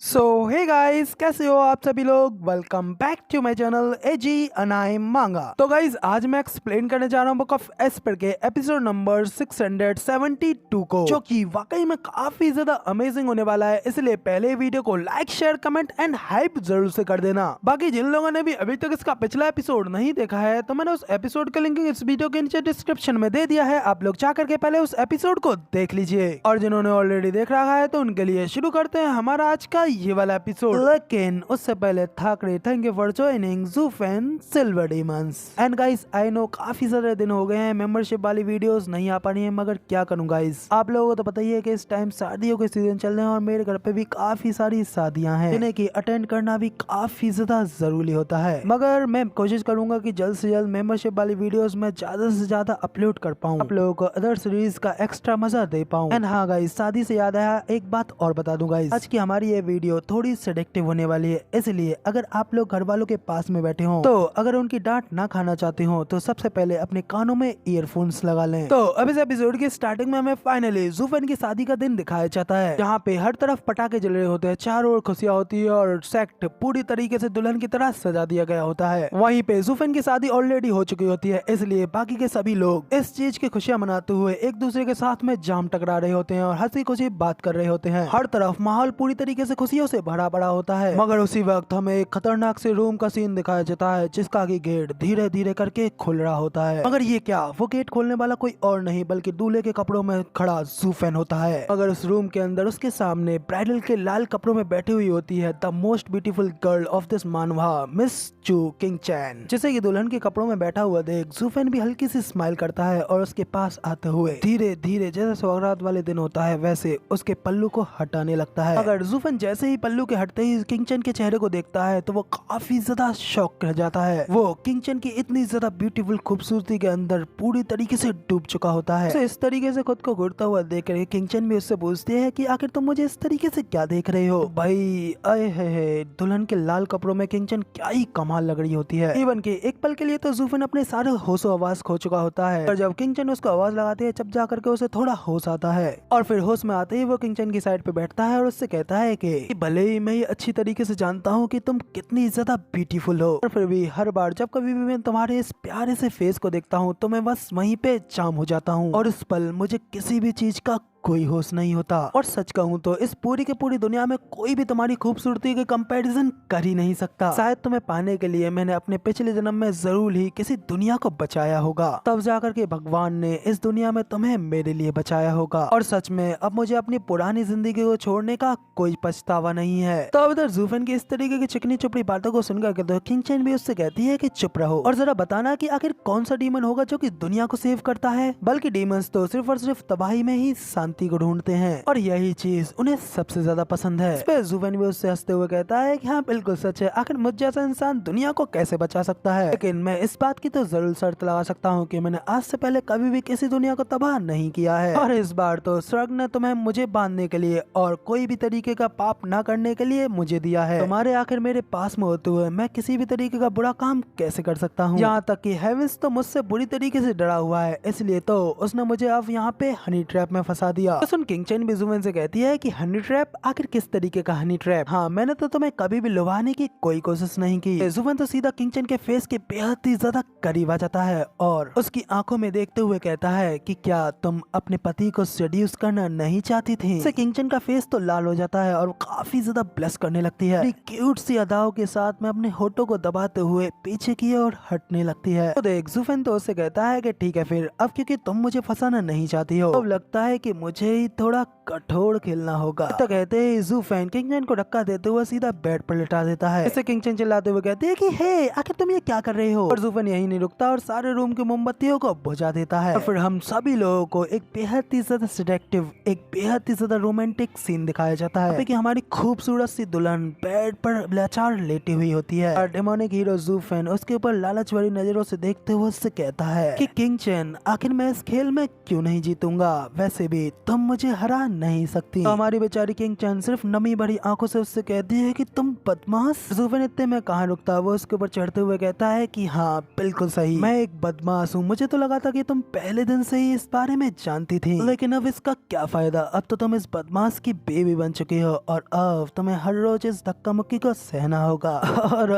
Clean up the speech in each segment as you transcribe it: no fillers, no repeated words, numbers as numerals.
सो hey guys, कैसे हो आप सभी लोग। Welcome back to my channel एजी अनाई मांगा। तो गाइस, आज मैं एक्सप्लेन करने जा रहा हूँ बुक ऑफ एस्पर के एपिसोड नंबर 672 को, जो कि वाकई में काफी ज्यादा अमेजिंग होने वाला है। इसलिए पहले वीडियो को like, share, comment and hype जरूर से कर देना। बाकी जिन लोगों ने भी अभी तक इसका पिछला एपिसोड नहीं देखा है, तो मैंने उस एपिसोड का लिंक इस वीडियो के नीचे डिस्क्रिप्शन में दे दिया है। आप लोग जा करके पहले उस एपिसोड को देख लीजिए, और जिन्होंने ऑलरेडी देख रखा है तो उनके लिए शुरू करते हैं हमारा आज का ये वाला एपिसोड। लेकिन उससे पहले ठाकरे, थैंक यू फॉर ज्वाइनिंग ज़ूफेन silver demons. And guys, I know काफी सारे दिन हो गए हैं मेंबरशिप वाली वीडियोस नहीं आ पा रही है, मगर क्या करूं गाइस, आप लोगों को तो पता ही है कि इस टाइम शादियों के सीजन चल रहे हैं और मेरे घर पे भी काफी सारी शादियां हैं, जिन्हें की अटेंड करना भी काफी ज्यादा जरूरी होता है। मगर मैं कोशिश करूंगा कि जल्द से जल्द मेंबरशिप वाली वीडियोस में ज्यादा से ज्यादा अपलोड कर पाऊं, आप लोगों को अदर सीरीज का एक्स्ट्रा मजा दे पाऊं। एंड हाँ गाइस, शादी से याद आया, एक बात और बता दूं गाइस, आज की हमारी ये वीडियो थोड़ी सेडेक्टिव होने वाली है। इसलिए अगर आप लोग घर वालों के पास में बैठे हो, तो अगर उनकी डांट ना खाना चाहते हो, तो सबसे पहले अपने कानों में ईयरफोन्स लगा लें। तो अब इस एपिसोड की स्टार्टिंग में हमें फाइनली ज़ूफेन की शादी का दिन दिखाया जाता है, जहाँ पे हर तरफ पटाखे जल रहे होते हैं, चारों ओर खुशियां होती है और सेक्ट पूरी तरीके से दुल्हन की तरह सजा दिया गया होता है। वहीं पे ज़ूफेन की शादी ऑलरेडी हो चुकी होती है, इसलिए बाकी के सभी लोग इस चीज की खुशियां मनाते हुए एक दूसरे के साथ में जाम टकरा रहे होते हैं और हंसी खुशी बात कर रहे होते हैं। हर तरफ माहौल पूरी तरीके से खुशियों से भरा पड़ा होता है। मगर उसी वक्त हमें एक खतरनाक से रूम का सीन दिखाया जाता है, जिसका आगे गेट धीरे धीरे करके खुल रहा होता है। मगर ये क्या, वो गेट खोलने वाला कोई और नहीं बल्कि दूल्हे के कपड़ों में खड़ा ज़ूफेन होता है। मगर उस रूम के अंदर उसके सामने ब्राइडल के लाल कपड़ों में बैठी हुई होती है the most beautiful girl of this मानवा, मिस चू किंगचैन, जिसे कि दुल्हन के कपड़ों में बैठा हुआ देख ज़ूफेन भी हल्की सी स्माइल करता है और उसके पास आते हुए धीरे धीरे जैसे सौगात वाले दिन होता है वैसे उसके पल्लू को हटाने लगता है। अगर ज़ूफेन जैसे ही पल्लू के हटते ही किंगचैन के चेहरे को देखता है तो वो काफी ज्यादा शॉक रह जाता है। वो किंगचैन की इतनी ज्यादा ब्यूटीफुल खूबसूरती के अंदर पूरी तरीके से डूब चुका होता है। तो इस तरीके से खुद को घुरता हुआ देख कर किंगचैन भी उससे पूछती है कि आखिर तुम मुझे इस तरीके से क्या देख रहे हो। भाई आए है, दुल्हन के लाल कपड़ों में किंगचैन क्या ही कमाल लग रही होती है। इवन के एक पल के लिए तो ज़ूफेन अपने सारे होशो आवाज खो चुका होता है, और जब किंगचैन उसको आवाज लगाती है तब जा करके उसे थोड़ा होश आता है, और फिर होश में आते ही वो किंगचैन की साइड पे बैठता है और उससे कहता है कि भले ही मैं ये अच्छी तरीके से जानता हूँ कि तुम कितनी ज्यादा ब्यूटीफुल हो, और फिर भी हर बार जब कभी भी मैं तुम्हारे इस प्यारे से फेस को देखता हूँ तो मैं बस वहीं पे जाम हो जाता हूँ, और उस पल मुझे किसी भी चीज का कोई होश नहीं होता। और सच कहूँ तो इस पूरी के पूरी दुनिया में कोई भी तुम्हारी खूबसूरती के कंपैरिजन कर ही नहीं सकता। शायद तुम्हें पाने के लिए मैंने अपने पिछले जन्म में जरूर ही किसी दुनिया को बचाया होगा, तब जाकर के भगवान ने इस दुनिया में तुम्हें मेरे लिए बचाया होगा। और सच में अब मुझे अपनी पुरानी जिंदगी को छोड़ने का कोई पछतावा नहीं है। तो अब इधर ज़ूफेन की इस तरीके की चिकनी चुपड़ी बातों को सुनकर तो किंगचैन भी उससे कहती है कि चुप रहो और जरा बताना कि आखिर कौन सा डीमन होगा जो कि दुनिया को सेव करता है। बल्कि डीमंस तो सिर्फ और सिर्फ तबाही में ही शांति को ढूंढते हैं, और यही चीज उन्हें सबसे ज्यादा पसंद है। इस पे ज़ूफेन भी उससे हंसते हुए कहता है कि हाँ बिल्कुल सच है, आखिर मुझ जैसा इंसान दुनिया को कैसे बचा सकता है। लेकिन मैं इस बात की तो जरूर शर्त लगा सकता हूँ कि मैंने आज से पहले कभी भी किसी दुनिया को तबाह नहीं किया है, और इस बार तो स्वर्ग ने तुम्हें मुझे बांधने के लिए और कोई भी तरीके का पाप न करने के लिए मुझे दिया है। तुम्हारे आखिर मेरे पास में होते हुए मैं किसी भी तरीके का बुरा काम कैसे कर सकता हूँ। यहाँ तक कि हेवेंस तो मुझसे बुरी तरीके से डरा हुआ है, इसलिए तो उसने मुझे अब यहाँ पे हनी ट्रैप में फंसा दिया। तो सुन किंगचैन भी ज़ूफेन से कहती है कि हनी ट्रैप, आखिर किस तरीके का हनी ट्रैप। हाँ, मैंने तो तुम्हें कभी भी लुभाने की कोई कोशिश नहीं की। ज़ूफेन तो सीधा किंगचैन के फेस के बेहद ही ज्यादा करीब आ जाता है और उसकी आंखों में देखते हुए कहता है कि क्या तुम अपने पति को सेड्यूस करना नहीं चाहती थी। इससे किंगचैन का फेस तो लाल हो जाता है और वो काफी ज्यादा ब्लश करने लगती है। क्यूट सी अदाओं के साथ में अपने होठों को दबाते हुए पीछे की ओर हटने लगती है। तो देख ज़ूफेन तो उससे कहता है कि ठीक है फिर, अब क्योंकि तुम मुझे फंसाना नहीं चाहती हो, अब लगता है कि मुझे ही थोड़ा कठोर खेलना होगा। तो कहते ही ज़ूफेन किंगचैन को धक्का देते हुए सीधा बेड पर लिटा देता है। इससे किंगचैन चिल्लाते हुए कहती है कि हे, आखिर तुम ये क्या कर रहे हो। और ज़ूफेन यही नहीं रुकता और सारे रूम की मोमबत्तियों को बुझा देता है। और फिर हम सभी लोगों को एक बेहद ही ज्यादा सेडक्टिव, एक बेहद ही ज्यादा रोमांटिक सीन दिखाया जाता है कि हमारी खूबसूरत सी दुल्हन बेड पर लाचार लेटी हुई होती है, और डेमोनिक हीरो ज़ूफेन उसके ऊपर लालच भरी नजरों से देखते हुए उससे कहता है कि किंगचैन, आखिर मैं इस खेल में क्यों नहीं जीतूंगा, वैसे भी तुम मुझे हरा नहीं सकती। तो हमारी बेचारी किंग चैन सिर्फ नमी भरी आंखों से उससे कहती है कि तुम बदमाश। जूफेन इतने में कहाँ रुकता, वो उसके ऊपर चढ़ते हुए कहता है कि हाँ बिल्कुल सही, मैं एक बदमाश हूँ। मुझे तो लगा था कि तुम पहले दिन से ही इस बारे में जानती थी, लेकिन अब इसका क्या फायदा, अब तो तुम इस बदमाश की बेबी बन चुकी हो और अब तुम्हें हर रोज इस धक्का मुक्की को सहना होगा और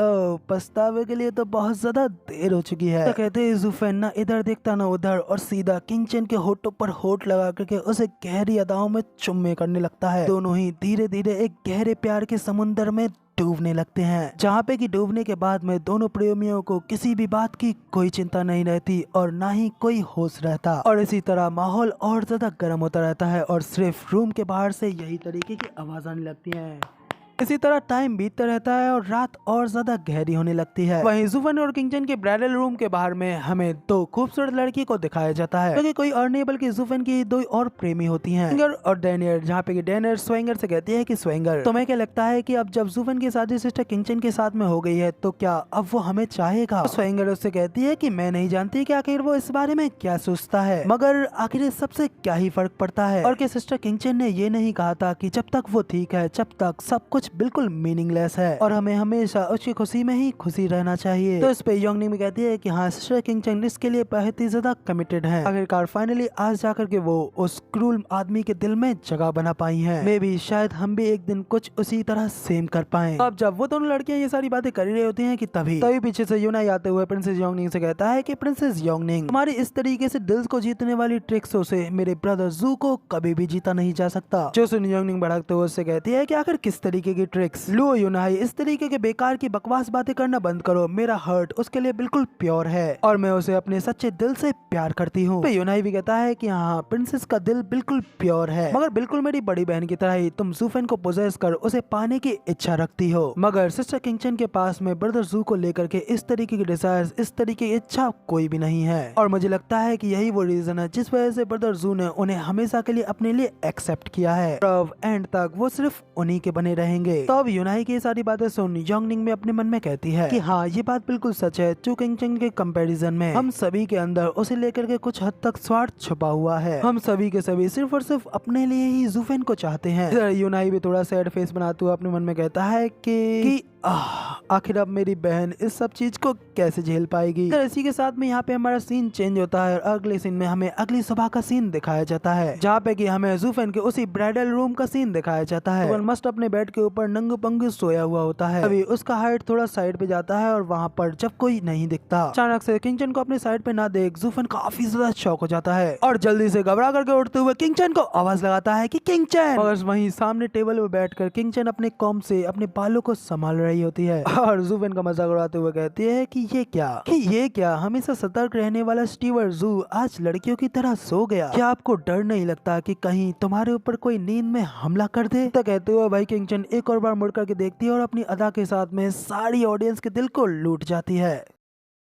पछतावे के लिए तो बहुत ज्यादा देर हो चुकी है। तो कहते हैं जूफेन ना इधर देखता ना उधर और सीधा किंग चैन के होठों पर होठ लगा करके उसे गहरी अदाओं में चुम्मे करने लगता है। दोनों ही धीरे धीरे एक गहरे प्यार के समुंदर में डूबने लगते हैं, जहाँ पे कि डूबने के बाद में दोनों प्रेमियों को किसी भी बात की कोई चिंता नहीं रहती और ना ही कोई होश रहता और इसी तरह माहौल और ज्यादा गर्म होता रहता है और सिर्फ रूम के बाहर से यही तरीके की आवाज आने लगती है। इसी तरह टाइम बीतता रहता है और रात और ज्यादा गहरी होने लगती है। वहीं जूफेन और किंग चैन के ब्राइडल रूम के बाहर में हमें दो खूबसूरत लड़की को दिखाया जाता है, क्योंकि कोई और नहीं बल्कि जूफेन की दो और प्रेमी होती हैं, स्वेंगर और डेनियर। जहाँ पे डेनियर स्वेंगर से कहती है कि स्वेंगर तुम्हें क्या लगता है कि अब जब जूफेन की शादी सिस्टर किंग चैन के साथ में हो गई है तो क्या अब वो हमें चाहेगा। तो स्वेंगर उससे कहती है कि मैं नहीं जानती कि आखिर वो इस बारे में क्या सोचता है, मगर आखिर सबसे क्या ही फर्क पड़ता है और कि सिस्टर किंग चैन ने ये नहीं कहा था कि जब तक वो ठीक है जब तक सब कुछ बिल्कुल मीनिंगलेस है और हमें हमेशा उसकी खुशी में ही खुशी रहना चाहिए। तो इस पे योंगनिंग भी कहती है कि हाँ सिस्टर किंग चैन इसके लिए बहुत ही ज्यादा कमिटेड है। आखिरकार फाइनली आज जाकर के वो उस क्रूल आदमी के दिल में जगह बना पाई है। मे भी शायद हम भी एक दिन कुछ उसी तरह सेम कर पाए। अब जब वो दोनों लड़कियां ये सारी बातें कर रही होती हैं कि तभी पीछे से यूनाई आते हुए प्रिंसेस योंगनिंग से कहता है कि प्रिंसेस योंगनिंग हमारी इस तरीके से दिल को जीतने वाली ट्रिक्सों से मेरे ब्रदर जू को कभी भी जीता नहीं जा सकता। जो सुन योंगनिंग भड़कते हुए उससे कहती है कि आखिर किस तरीके की ट्रिक्स। लो यूनाई इस तरीके के बेकार की बकवास बातें करना बंद करो, मेरा हर्ट उसके लिए बिल्कुल प्योर है और मैं उसे अपने सच्चे दिल से प्यार करती हूँ। तो यूनाई भी कहता है कि हाँ प्रिंसेस का दिल बिल्कुल प्योर है, मगर बिल्कुल मेरी बड़ी बहन की तरह ही तुम जूफेन को पोजेस कर उसे पाने की इच्छा रखती हो, मगर सिस्टर किंग चैन के पास में ब्रदर जू को लेकर के इस तरीके की डिजायर इस तरीके की इच्छा कोई भी नहीं है और मुझे लगता है कि यही वो रीजन है जिस वजह से ब्रदर जू ने उन्हें हमेशा के लिए अपने लिए एक्सेप्ट किया है। अब एंड तक वो सिर्फ उन्हीं के बने रहेंगे। तो अब यूनाई की सारी बातें सुन योंगनिंग में अपने मन में कहती है कि हाँ ये बात बिल्कुल सच है। चू किंग चैन के कंपैरिजन में हम सभी के अंदर उसे लेकर के कुछ हद तक स्वार्थ छुपा हुआ है। हम सभी के सभी सिर्फ और सिर्फ अपने लिए ही जूफेन को चाहते हैं। यूनाई भी थोड़ा सैड फेस बनाते हुए अपने मन में कहता है कि आखिर अब मेरी बहन इस सब चीज को कैसे झेल पाएगी। तो इसी के साथ में यहाँ पे हमारा सीन चेंज होता है और अगले सीन में हमें अगली सुबह का सीन दिखाया जाता है, जहाँ पे कि हमें जूफेन के उसी ब्राइडल रूम का सीन दिखाया जाता है। मस्ट अपने बेड के ऊपर नंगू पंगू सोया हुआ होता है। अभी उसका हाइट थोड़ा साइड पे जाता है और वहाँ पर जब कोई नहीं दिखता अचानक से किंग चैन को अपने साइड पे ना देख जूफेन काफी ज्यादा शॉक हो जाता है और जल्दी से घबरा करके उठते हुए किंग चैन को आवाज लगाता है कि किंग चैन। और वहीं सामने टेबल पे बैठकर किंग चैन अपने कॉम्ब से अपने बालों को संभाल रही होती है और जूफेन का मजाक उड़ाते हुए कहती है कि ये क्या हमेशा सतर्क रहने वाला स्टीवर्ट जू आज लड़कियों की तरह सो गया। क्या आपको डर नहीं लगता कि कहीं तुम्हारे ऊपर कोई नींद में हमला कर दे। तो कहते हुए भाई किंग चैन एक और बार मुड़ करके देखती है और अपनी अदा के साथ में सारी ऑडियंस के दिल को लूट जाती है।